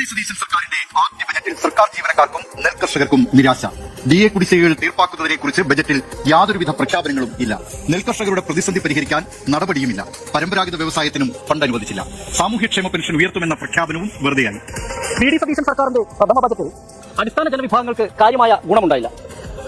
സതീശൻ സർക്കാരിന്റെ ആദ്യ ബജറ്റിൽ സർക്കാർ ജീവനക്കാർക്കും നെൽകർഷകർക്കും നിരാശ. DA കുടിശ്ശികകൾ തീർപ്പാക്കുന്നതിനെ കുറിച്ച് ബജറ്റിൽ യാതൊരുവിധ പ്രഖ്യാപനങ്ങളും ഇല്ല. നെൽകർഷകരുടെ പ്രതിസന്ധി പരിഹരിക്കാൻ നടപടിയുമില്ല. പരമ്പരാഗത വ്യവസായത്തിനും ഫണ്ട് അനുവദിച്ചില്ല. സാമൂഹ്യക്ഷേമ പെൻഷൻ ഉയർത്തുമെന്ന പ്രഖ്യാപനവും വെറുതെയായി. DD സതീശൻ സർക്കാരിന്റെ പ്രഥമ ബജറ്റിൽ അടിസ്ഥാന ജനവിഭാഗങ്ങൾക്ക് കാര്യമായ ഗുണമുണ്ടായില്ല.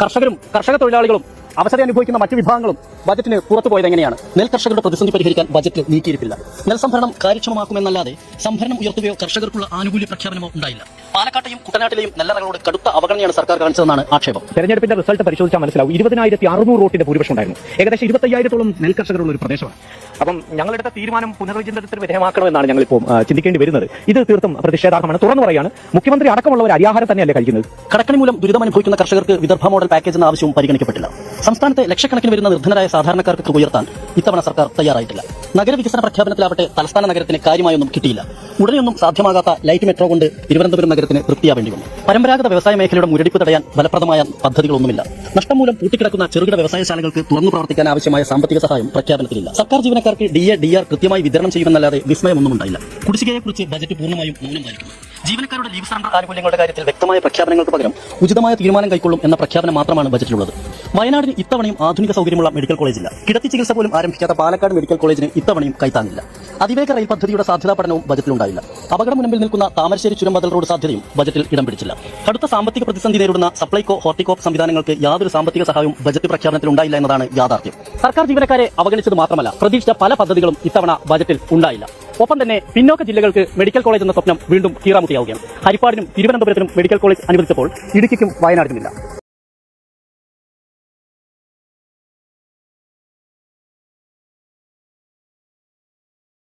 കർഷകരും കർഷക തൊഴിലാളികളും അവശത അനുഭവിക്കുന്ന മറ്റു വിഭാഗങ്ങളും ബജറ്റിന് പുറത്തു പോയത് എങ്ങനെയാണ്? നെൽകർഷകരുടെ പ്രതിസന്ധി പരിഹരിക്കാൻ ബജറ്റ് നീക്കിയിരിപ്പില്ല. നെൽസംഭരണം കാര്യക്ഷമമാക്കുമെന്നല്ലാതെ സംഭരണം ഉയർത്തുകയോ കർഷകർക്കുള്ള ആനുകൂല്യ പ്രഖ്യാപനമോ ഉണ്ടായില്ല. പാലക്കാട്ടെയും കുട്ടനാട്ടിലെയും നെല്ലറകളോട് കടുത്ത അവഗണനയാണ് സർക്കാർ കാണിച്ചതെന്നാണ് ആക്ഷേപം. തെരഞ്ഞെടുപ്പിന്റെ റിസൾട്ട് പരിശോധിച്ചാൽ മനസ്സിലാവും 20,600 വോട്ടിന്റെ ഭൂരിപക്ഷം ഉണ്ടായിരുന്നു. ഏകദേശം 25,000-ഓളം നെൽകർഷകരുള്ള ഒരു പ്രദേശമാണ്. അപ്പം ഞങ്ങളെടുത്ത തീരുമാനം പുനർവിചിന്തനത്തിന് വിധേയമാക്കണമെന്നാണ് ഞങ്ങളിപ്പോൾ ചിന്തിക്കേണ്ടി വരുന്നത്. ഇത് തീർത്തും പ്രതിഷേധാർഹമാണ്. തുറന്നു പറയാണ്, മുഖ്യമന്ത്രി അടക്കമുള്ളവർ അരിയാഹാരം തന്നെയല്ലേ കഴിക്കുന്നത്. കടക്കണി മൂലം ദുരിതമനുഭവിക്കുന്ന കർഷകർക്ക് വിദർഭ മോഡൽ പാക്കേജ് എന്ന ആവശ്യവും പരിഗണിക്കപ്പെട്ടില്ല. സംസ്ഥാനത്തെ ലക്ഷക്കണക്കിന് വരുന്ന നിർധനരായ സാധാരണക്കാർക്ക് ഉയർത്താൻ ഇത്തവണ സർക്കാർ തയ്യാറായിട്ടില്ല. നഗരവികസന പ്രഖ്യാപനത്തിലാവട്ടെ തലസ്ഥാന നഗരത്തിന് കാര്യമായൊന്നും കിട്ടിയില്ല. ഉടനെയൊന്നും സാധ്യമാകാത്ത ലൈറ്റ് മെട്രോ കൊണ്ട് തിരുവനന്തപുരം നഗരത്തിന് തൃപ്തിയാവേണ്ടി വന്നു. പരമ്പരാഗത വ്യവസായ മേഖലയുടെ മുരടിപ്പ് തടയാൻ ഫലപ്രദമായ പദ്ധതികളൊന്നുമില്ല. നഷ്ടം മൂലം പൂട്ടിക്കിടക്കുന്ന ചെറുകിട വ്യവസായശാലകൾക്ക് തുറന്നു പ്രവർത്തിക്കാൻ ആവശ്യമായ സാമ്പത്തിക സഹായം പ്രഖ്യാപനത്തിലില്ല. സർക്കാർ ജീവനക്കാർക്ക് DA, DR കൃത്യമായി വിതരണം ചെയ്യുമെന്നല്ലാതെ വിസ്മയമൊന്നും ഉണ്ടായില്ല. കുടിശ്ശികയെക്കുറിച്ച് ബജറ്റ് പൂർണ്ണമായും മൗനമായിരിക്കുന്നു. ജീവനക്കാരുടെ ലീവ് സറണ്ടർ ആനുകൂല്യങ്ങളുടെ കാര്യത്തിൽ വ്യക്തമായ പ്രഖ്യാപനങ്ങൾക്ക് പകരം ഉചിതമായ തീരുമാനം കൈക്കൊള്ളും എന്ന പ്രഖ്യാപനം മാത്രമാണ് ബജറ്റിലുള്ളത്. വയനാടിന് ഇത്തവണയും ആധുനിക സൗകര്യമുള്ള മെഡിക്കൽ കോളേജില്ല. കിടത്തി ചികിത്സ പോലും ആരംഭിക്കാത്ത പാലക്കാട് മെഡിക്കൽ കോളേജിന് ഇത്തവണയും കൈത്താങ്ങില്ല. അതിവേഗ റെയിൽ പദ്ധതിയുടെ സാധ്യതാ പഠനവും ബജറ്റിലുണ്ടായില്ല. അപകടം മുൻപിൽ നിൽക്കുന്ന താമരശ്ശേരി ചുരം ബദൽ റോഡ് സാധ്യതയും ബജറ്റിൽ ഇടം പിടിച്ചില്ല. കടുത്ത സാമ്പത്തിക പ്രതിസന്ധി നേരിടുന്ന സപ്ലൈകോ, ഹോർട്ടികോപ്പ് സംവിധാനങ്ങൾക്ക് യാതൊരു സാമ്പത്തിക സഹായവും ബജറ്റ് പ്രഖ്യാപനത്തിൽ ഉണ്ടായില്ല എന്നതാണ് യാഥാർത്ഥ്യം. സർക്കാർ ജീവനക്കാരെ അവഗണിച്ചത് മാത്രമല്ല, പ്രതീക്ഷിച്ച പല പദ്ധതികളും ഇത്തവണ ബജറ്റിൽ ഉണ്ടായില്ല. ഒപ്പം തന്നെ പിന്നോക്ക ജില്ലകൾക്ക് മെഡിക്കൽ കോളേജ് എന്ന സ്വപ്നം വീണ്ടും കീറാമുട്ടിയാവുകയാണ്. ഹരിപ്പാടിനും തിരുവനന്തപുരത്തിനും മെഡിക്കൽ കോളേജ് അനുവദിച്ചപ്പോൾ ഇടുക്കിക്കും വയനാടിനുമില്ല.